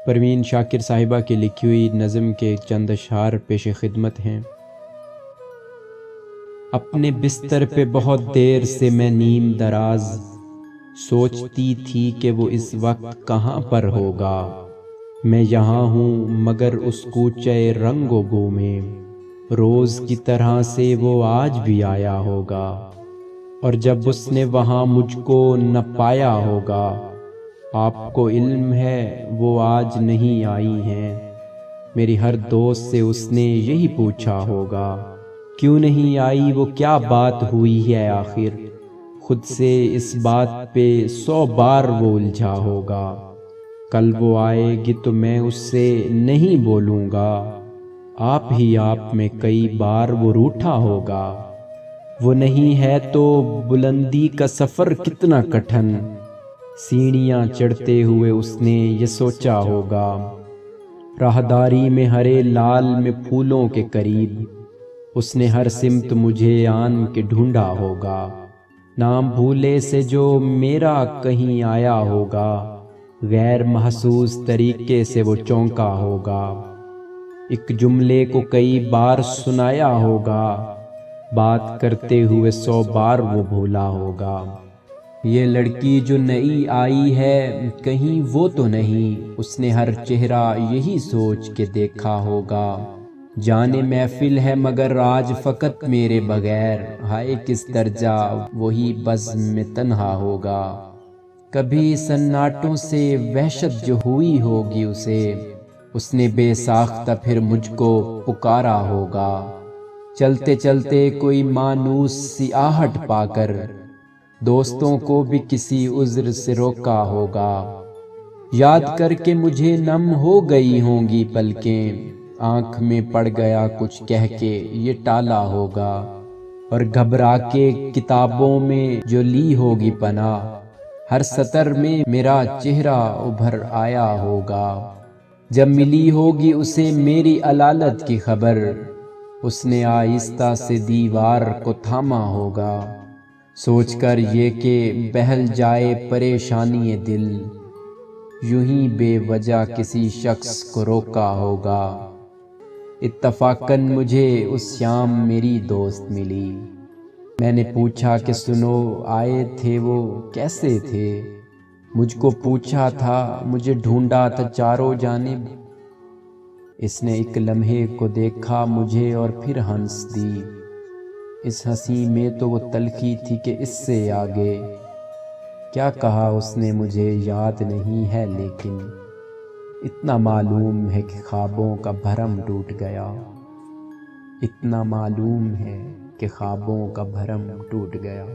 پروین شاکر صاحبہ کی لکھی ہوئی نظم کے چند اشعار پیش خدمت ہیں۔ اپنے بستر پہ بہت دیر سے میں نیم دراز سوچتی تھی کہ وہ اس وقت کہاں پر ہوگا۔ میں یہاں ہوں مگر اس کوچے رنگ و بو میں روز کی طرح سے وہ آج بھی آیا ہوگا، اور جب اس نے وہاں مجھ کو نہ پایا ہوگا، آپ کو علم ہے وہ آج نہیں آئی ہیں۔ میری ہر دوست سے اس نے یہی پوچھا ہوگا، کیوں نہیں آئی وہ کیا بات ہوئی ہے آخر، خود سے اس بات پہ 100 بار وہ الجھا ہوگا۔ کل وہ آئے گی تو میں اس سے نہیں بولوں گا، آپ ہی آپ میں کئی بار وہ روٹھا ہوگا۔ وہ نہیں ہے تو بلندی کا سفر کتنا کٹھن، سیڑھیاں چڑھتے ہوئے اس نے یہ سوچا ہوگا۔ راہداری میں ہرے لال میں پھولوں کے قریب اس نے ہر سمت مجھے آن کے ڈھونڈا ہوگا۔ نام بھولے سے جو میرا کہیں آیا ہوگا، غیر محسوس طریقے سے وہ چونکا ہوگا۔ ایک جملے کو کئی بار سنایا ہوگا، بات کرتے ہوئے 100 بار وہ بھولا ہوگا۔ یہ لڑکی جو نئی آئی ہے کہیں وہ تو نہیں، اس نے ہر چہرہ یہی سوچ کے دیکھا ہوگا۔ جانے محفل ہے مگر آج فقط میرے بغیر، ہائے کس درجہ وہی بزم میں تنہا ہوگا۔ کبھی سناٹوں سے وحشت جو ہوئی ہوگی اسے، اس نے بے ساختہ پھر مجھ کو پکارا ہوگا۔ چلتے چلتے کوئی مانوس سی آہٹ پا کر دوستوں کو بھی کسی عذر سے روکا ہوگا۔ یاد کر کے مجھے نم ہو گئی ہوں گی پلکیں، آنکھ میں پڑ گیا کچھ کہہ کے یہ ٹالا ہوگا، اور گھبرا کے کتابوں میں جو لی ہوگی پناہ، ہر سطر میں میرا چہرہ ابھر آیا ہوگا۔ جب ملی ہوگی اسے میری علالت کی خبر، اس نے آہستہ سے دیوار کو تھاما ہوگا، سوچ کر یہ کہ بہل جائے پریشانی دل، یوں ہی بے وجہ کسی شخص کو روکا ہوگا۔ اتفاقاً مجھے اس شام میری دوست ملی، میں نے پوچھا کہ سنو آئے تھے وہ کیسے تھے، مجھ کو پوچھا تھا مجھے ڈھونڈا تھا چاروں جانب، اس نے ایک لمحے کو دیکھا مجھے اور پھر ہنس دی، اس ہنسی میں تو وہ تلخی تھی کہ اس سے آگے کیا کہا اس نے مجھے یاد نہیں ہے، لیکن اتنا معلوم ہے کہ خوابوں کا بھرم ٹوٹ گیا، اتنا معلوم ہے کہ خوابوں کا بھرم ٹوٹ گیا۔